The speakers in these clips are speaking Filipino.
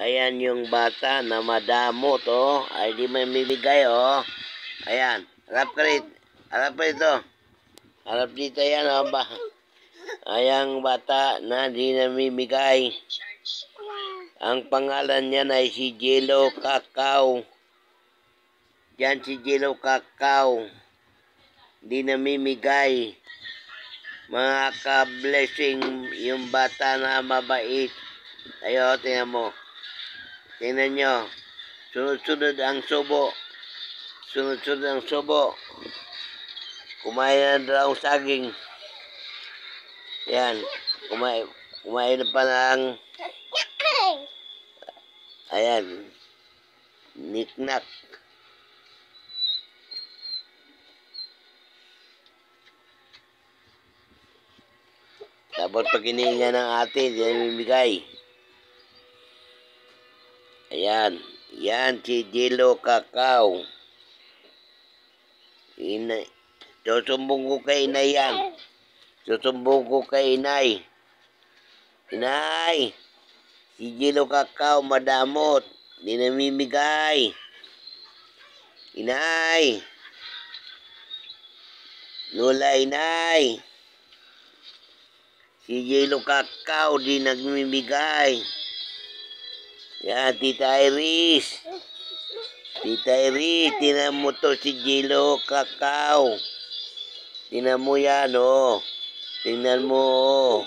Ayan yung bata na madamot, oh. Ay, di mamimigay, oh. Ayan. Harap ka rin. Harap ka rito. Harap dito yan, oh. Ayan bata na di namimigay. Ang pangalan niya ay si Jello Cacao. Yan si Jello Cacao. Di namimigay. Mga ka-blessing yung bata na mabait. Ayo, tingnan mo. Tingnan nyo. Sunod-sunod ang subo. Sunod-sunod ang subo. Kumain na daw saging. Yan. Kumain na pa ng... Ayan. Niknak. Tapos pag hinihinga ng ate, di namimigay. Ayan. Yan si Jello Cacao. Susumbong ko kay inay yan. Susumbong ko kay inay. Inay! Si Jello Cacao madamot. Di namimigay. Inay! Lola, inay! Si Jello Cacao di nagmimigay. Yan, Tita Iris. Tita Iris, tinan mo to si Jello Cacao. Tinan mo yan, oh. Tingnan mo, oh.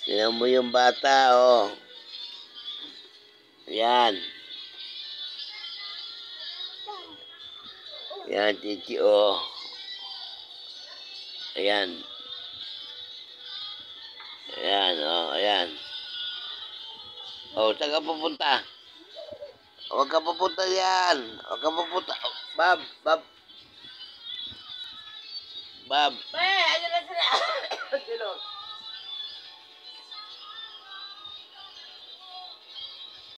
Tingnan mo yung bata, oh. Yan. Yan, Titi, oh. Ayan. Ayan, oh, ayan. Oh, saan ka pupunta? Huwag ka pupunta yan. Huwag ka pupunta. Bab. Ba, ano na sila?